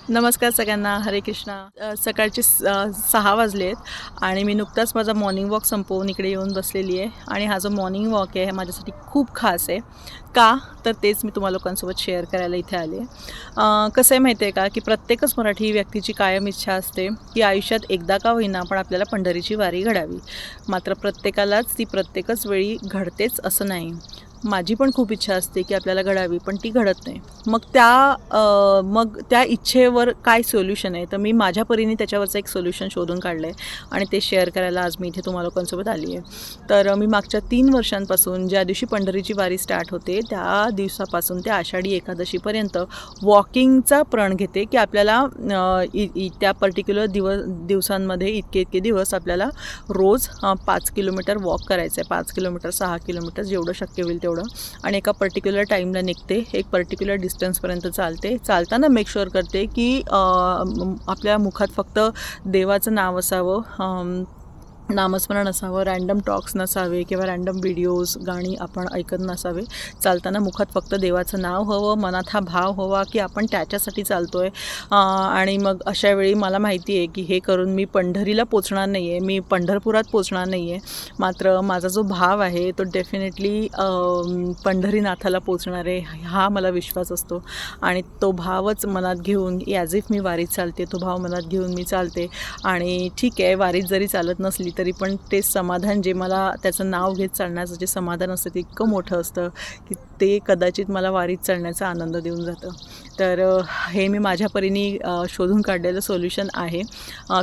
नमस्कार सगळ्यांना, हरे कृष्णा. सकाळचे 6 वाजले आहेत आणि मी नुकताच माझा मॉर्निंग वॉक संपवून इकडे येऊन बसलेली आहे. आणि हा जो मॉर्निंग वॉक आहे हे माझ्यासाठी खूप खास आहे. का तर तेच मी तुम्हा लोकांसोबत शेअर करायला इथे आले. कसं आहे माहिती आहे का, की प्रत्येकच मराठी व्यक्तीची कायम इच्छा असते की आयुष्यात एकदा का होईना पण आपल्याला पंढरीची वारी घडावी. मात्र प्रत्येकालाच ती प्रत्येकच वेळी घडतेच असं नाही. माझी पण खूप इच्छा असते की आपल्याला घडावी, पण ती घडत नाही. मग त्या इच्छेवर काय सोल्युशन आहे, तर मी माझ्या परीने त्याच्यावरचं एक सोल्युशन शोधून काढलं आहे आणि ते शेअर करायला आज मी इथे तुम्हा लोकांसोबत आली आहे. तर मी मागच्या 3 वर्षांपासून ज्या दिवशी पंढरीची वारी स्टार्ट होते त्या दिवसापासून ते आषाढी एकादशीपर्यंत वॉकिंगचा प्रण घेते की आपल्याला त्या पर्टिक्युलर दिवसांमध्ये इतके इतके दिवस आपल्याला रोज 5 किलोमीटर वॉक करायचं आहे. 5 किलोमीटर 6 किलोमीटर जेवढं शक्य होईल तेवढं. आणि एका पर्टिक्युलर टाईमला निघते, एक पर्टिक्युलर डिस्टन्सपर्यंत चालताना मेक शुअर करते की आपल्या मुखात फक्त देवाचं नाव असावं, नामस्मरण असावं, रँडम टॉक्स नसावे किंवा रँडम व्हिडिओज गाणी आपण ऐकत नसावे. चालताना मुखात फक्त देवाचं नाव हवं, मनात हा भाव हवा की आपण त्याच्यासाठी चालतो आहे. आणि मग अशा वेळी मला माहिती आहे की हे करून मी पंढरीला पोचणार नाही आहे, मी पंढरपुरात पोचणार नाही आहे. मात्र माझा जो भाव आहे तो डेफिनेटली पंढरीनाथाला पोचणार आहे, हा मला विश्वास असतो. आणि तो भावच मनात घेऊन ॲज इफ मी वारीत चालते, तो भाव मनात घेऊन मी चालते. आणि ठीक आहे, वारीत जरी चालत नसली तरी पण ते समाधान जे मला त्याचं नाव घेत चालण्याचं जे समाधान असतं ते इतकं मोठं असतं की ते कदाचित मला वारीत चालण्याचा आनंद देऊन जातं. तर हे मी माझ्या परीने शोधून काढलेलं सोल्युशन आहे.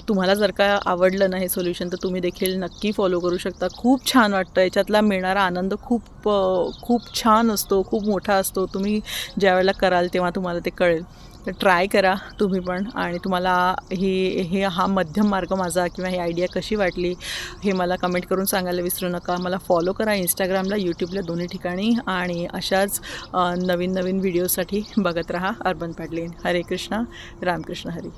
तुम्हाला जर का आवडलं ना हे सोल्युशन तर तुम्ही देखील नक्की फॉलो करू शकता. खूप छान वाटतं, याच्यातला मिळणारा आनंद खूप छान असतो, खूप मोठा असतो. तुम्ही ज्यावेळेला कराल तेव्हा तुम्हाला ते कळेल. तर ट्राय करा तुम्ही पण. आणि तुम्हाला हा मध्यम मार्ग माझा किंवा ही आयडिया कशी वाटली हे मला कमेंट करून सांगायला विसरू नका. मला फॉलो करा इंस्टाग्रामला, यूट्यूबला, दोन्ही ठिकाणी. आणि अशाच नवीन नवीन व्हिडिओसाठी बघत राहा अर्बन पॅडलेन. हरे कृष्णा, रामकृष्ण हरी.